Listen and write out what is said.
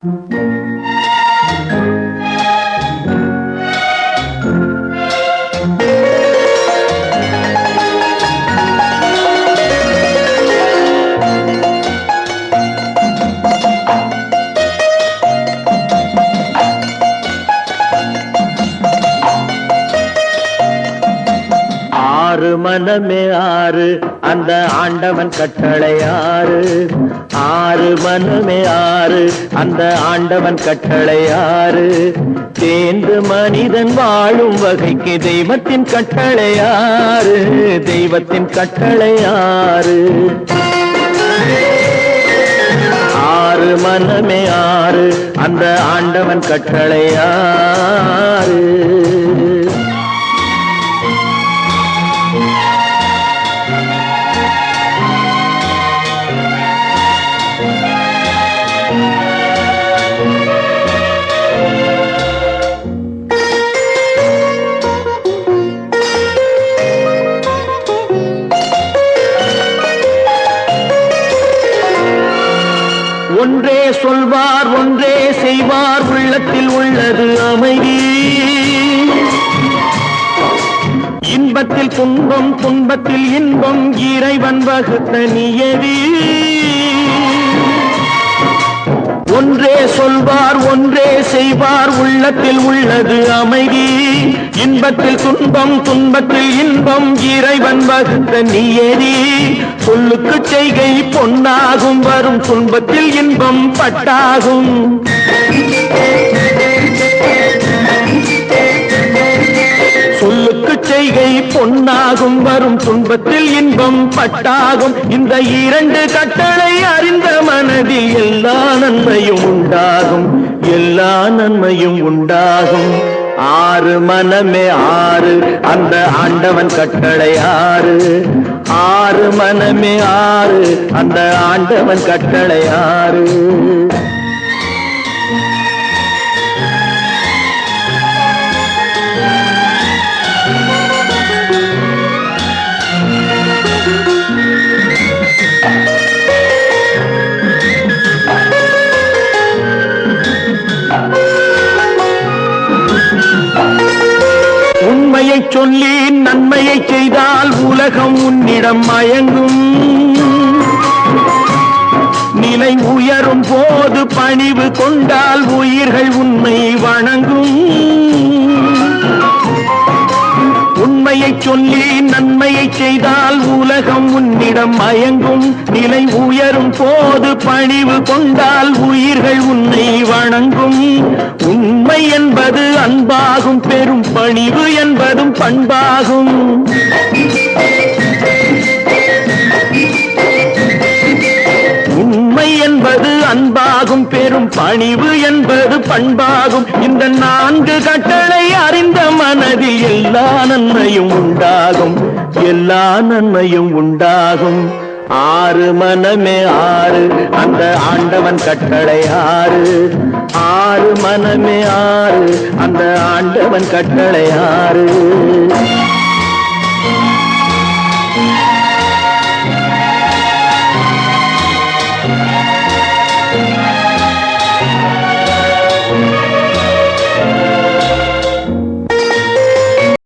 ஆறு மனமே ஆறு அந்த ஆண்டவன் கட்டளை ஆறு. ஆறு மனமே ஆறு அந்த ஆண்டவன் கட்டளை ஆறு. தேர்ந்து மனிதன் வாழும் வகைக்கு தெய்வத்தின் கட்டளை ஆறு. தெய்வத்தின் கட்டளை ஆறு. ஆறு மனமே ஆறு அந்த ஆண்டவன் கட்டளை ஆறு. ஒன்றே சொல்வார் ஒன்றே செய்வார் உள்ளத்தில் உள்ளது அமைதி. இன்பத்தில் துன்பம் துன்பத்தில் இன்பம் இறைவன் வகுத்த நியதி. ஒன்றே சொல்வார் ஒன்றே செய்வார் உள்ளத்தில் உள்ளது அமைதி. இன்பத்தில் துன்பம் துன்பத்தில் இன்பம் இறைவன் வகுத்த நியதி. சொல்லுக்கு செய்கை பொன்னாகும் வரும் துன்பத்தில் இன்பம் பட்டாகும். சொல்லுக்கு செய்கை பொன்னாகும் வரும் துன்பத்தில் இன்பம் பட்டாகும். இந்த இரண்டு கட்டளை அறிந்த மனதில் எல்லா நன்மையும் உண்டாகும். எல்லா நன்மையும் உண்டாகும். ஆறு மனமே ஆறு அந்த ஆண்டவன் கட்டளை ஆறு. ஆறு மனமே ஆறு அந்த ஆண்டவன் கட்டளை ஆறு. உண்மையை சொல்லி நன்மையை செய்தால் உலகம் உன்னிடம் மயங்கும். நிலை உயரும் போது பணிவு கொண்டால் உயிர்கள் உன்னை வணங்கும். உண்மையை சொல்லி நன்மையை செய்தால் உலகம் உன்னிடம் மயங்கும். நிலை உயரும் போது பணிவு கொண்டால் உயிர்கள் உன்னை வணங்கும். உண்மை என்பது அன்பாகும் பெரும் பணிவு என்பதும் பண்பாகும். உண்மை என்பது அன்பாகும் பெரும் பணிவு என்பது பண்பாகும். இந்த நான்கு கட்டளை அறிந்த மனதில் எல்லா நன்மையும் உண்டாகும். எல்லா நன்மையும் உண்டாகும். ஆறு மனமே ஆறு அந்த ஆண்டவன் கட்டளை ஆறு. ஆறு மனமே ஆறு அந்த ஆண்டவன் கட்டளை ஆறு.